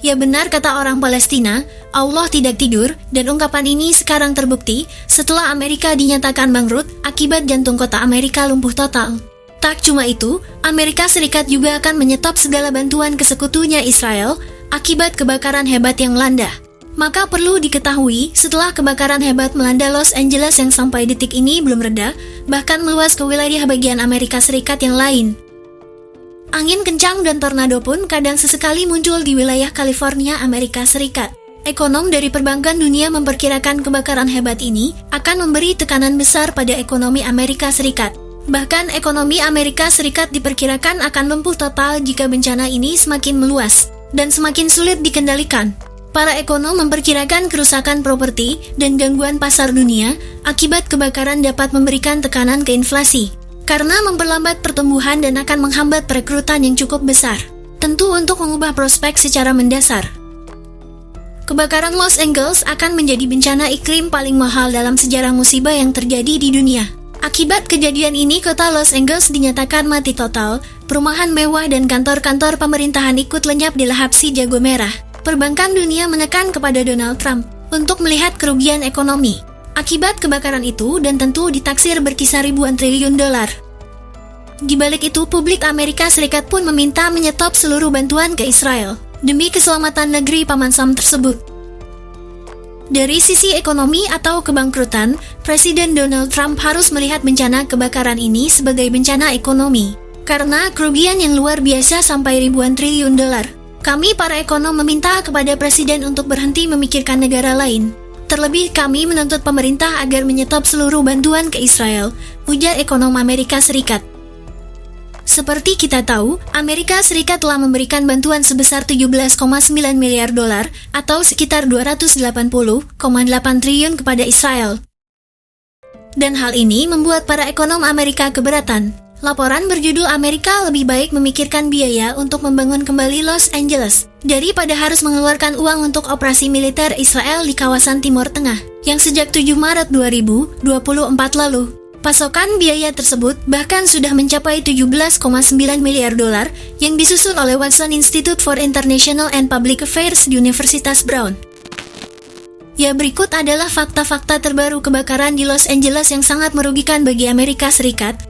Ya benar kata orang Palestina, Allah tidak tidur, dan ungkapan ini sekarang terbukti setelah Amerika dinyatakan bangkrut akibat jantung kota Amerika lumpuh total. Tak cuma itu, Amerika Serikat juga akan menyetop segala bantuan ke sekutunya Israel akibat kebakaran hebat yang melanda. Maka perlu diketahui, setelah kebakaran hebat melanda Los Angeles yang sampai detik ini belum reda, bahkan meluas ke wilayah bagian Amerika Serikat yang lain. Angin kencang dan tornado pun kadang sesekali muncul di wilayah California, Amerika Serikat. Ekonom dari perbankan dunia memperkirakan kebakaran hebat ini akan memberi tekanan besar pada ekonomi Amerika Serikat. Bahkan ekonomi Amerika Serikat diperkirakan akan lumpuh total jika bencana ini semakin meluas dan semakin sulit dikendalikan. Para ekonom memperkirakan kerusakan properti dan gangguan pasar dunia akibat kebakaran dapat memberikan tekanan ke inflasi, karena memperlambat pertumbuhan dan akan menghambat perekrutan yang cukup besar, tentu untuk mengubah prospek secara mendasar. Kebakaran Los Angeles akan menjadi bencana iklim paling mahal dalam sejarah musibah yang terjadi di dunia. Akibat kejadian ini, kota Los Angeles dinyatakan mati total, perumahan mewah dan kantor-kantor pemerintahan ikut lenyap di lahap si jago merah. Perbankan dunia menekan kepada Donald Trump untuk melihat kerugian ekonomi akibat kebakaran itu dan tentu ditaksir berkisar ribuan triliun dolar. Di balik itu, publik Amerika Serikat pun meminta menyetop seluruh bantuan ke Israel demi keselamatan negeri paman Sam tersebut. Dari sisi ekonomi atau kebangkrutan, Presiden Donald Trump harus melihat bencana kebakaran ini sebagai bencana ekonomi, karena kerugian yang luar biasa sampai ribuan triliun dolar. Kami para ekonom meminta kepada Presiden untuk berhenti memikirkan negara lain. Terlebih kami menuntut pemerintah agar menyetop seluruh bantuan ke Israel, ujar ekonom Amerika Serikat. Seperti kita tahu, Amerika Serikat telah memberikan bantuan sebesar 17,9 miliar dolar atau sekitar 280,8 triliun kepada Israel. Dan hal ini membuat para ekonom Amerika keberatan. Laporan berjudul Amerika lebih baik memikirkan biaya untuk membangun kembali Los Angeles daripada harus mengeluarkan uang untuk operasi militer Israel di kawasan Timur Tengah yang sejak 7 Maret 2024 lalu. Pasokan biaya tersebut bahkan sudah mencapai 17,9 miliar dolar yang disusun oleh Watson Institute for International and Public Affairs di Universitas Brown. Ya, berikut adalah fakta-fakta terbaru kebakaran di Los Angeles yang sangat merugikan bagi Amerika Serikat.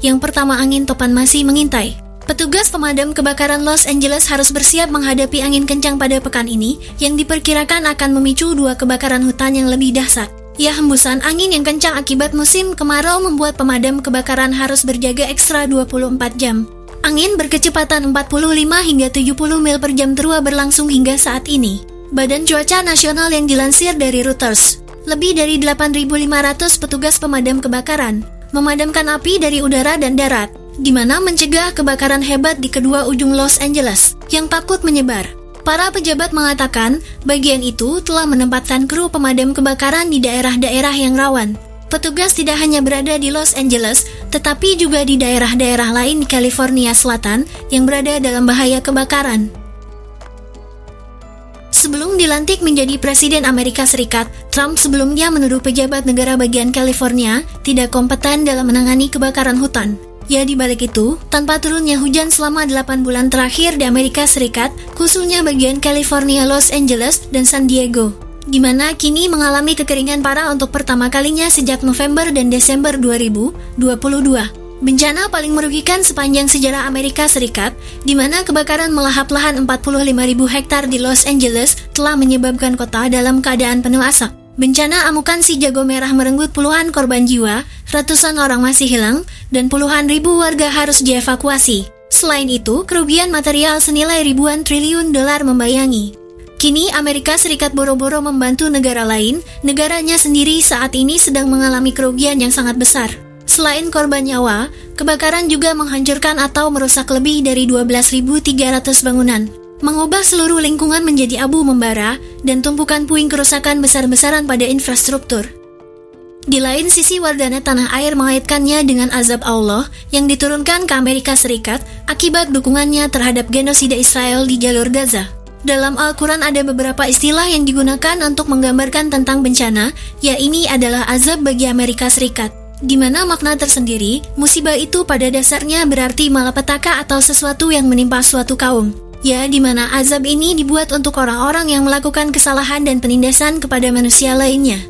Yang pertama, angin topan masih mengintai. Petugas pemadam kebakaran Los Angeles harus bersiap menghadapi angin kencang pada pekan ini yang diperkirakan akan memicu 2 kebakaran hutan yang lebih dahsyat. Ya, hembusan angin yang kencang akibat musim kemarau membuat pemadam kebakaran harus berjaga ekstra 24 jam. Angin berkecepatan 45 hingga 70 mil per jam terus berlangsung hingga saat ini. Badan Cuaca Nasional yang dilansir dari Reuters, lebih dari 8.500 petugas pemadam kebakaran memadamkan api dari udara dan darat, di mana mencegah kebakaran hebat di kedua ujung Los Angeles yang takut menyebar. Para pejabat mengatakan bagian itu telah menempatkan kru pemadam kebakaran di daerah-daerah yang rawan. Petugas tidak hanya berada di Los Angeles, tetapi juga di daerah-daerah lain di California Selatan yang berada dalam bahaya kebakaran. Sebelum dilantik menjadi Presiden Amerika Serikat, Trump sebelumnya menuduh pejabat negara bagian California tidak kompeten dalam menangani kebakaran hutan. Ya, di balik itu, tanpa turunnya hujan selama 8 bulan terakhir di Amerika Serikat, khususnya bagian California, Los Angeles, dan San Diego, di mana kini mengalami kekeringan parah untuk pertama kalinya sejak November dan Desember 2022. Bencana paling merugikan sepanjang sejarah Amerika Serikat, di mana kebakaran melahap lahan 45.000 hektar di Los Angeles telah menyebabkan kota dalam keadaan penuh asap. Bencana amukan si jago merah merenggut puluhan korban jiwa, ratusan orang masih hilang, dan puluhan ribu warga harus dievakuasi. Selain itu, kerugian material senilai ribuan triliun dolar membayangi. Kini Amerika Serikat boro-boro membantu negara lain, negaranya sendiri saat ini sedang mengalami kerugian yang sangat besar. Selain korban nyawa, kebakaran juga menghancurkan atau merusak lebih dari 12.300 bangunan, mengubah seluruh lingkungan menjadi abu membara, dan tumpukan puing kerusakan besar-besaran pada infrastruktur. Di lain sisi, warganet tanah air mengaitkannya dengan azab Allah yang diturunkan ke Amerika Serikat akibat dukungannya terhadap genosida Israel di jalur Gaza. Dalam Al-Quran ada beberapa istilah yang digunakan untuk menggambarkan tentang bencana, ini adalah azab bagi Amerika Serikat. Di mana makna tersendiri, musibah itu pada dasarnya berarti malapetaka atau sesuatu yang menimpa suatu kaum. Di mana azab ini dibuat untuk orang-orang yang melakukan kesalahan dan penindasan kepada manusia lainnya.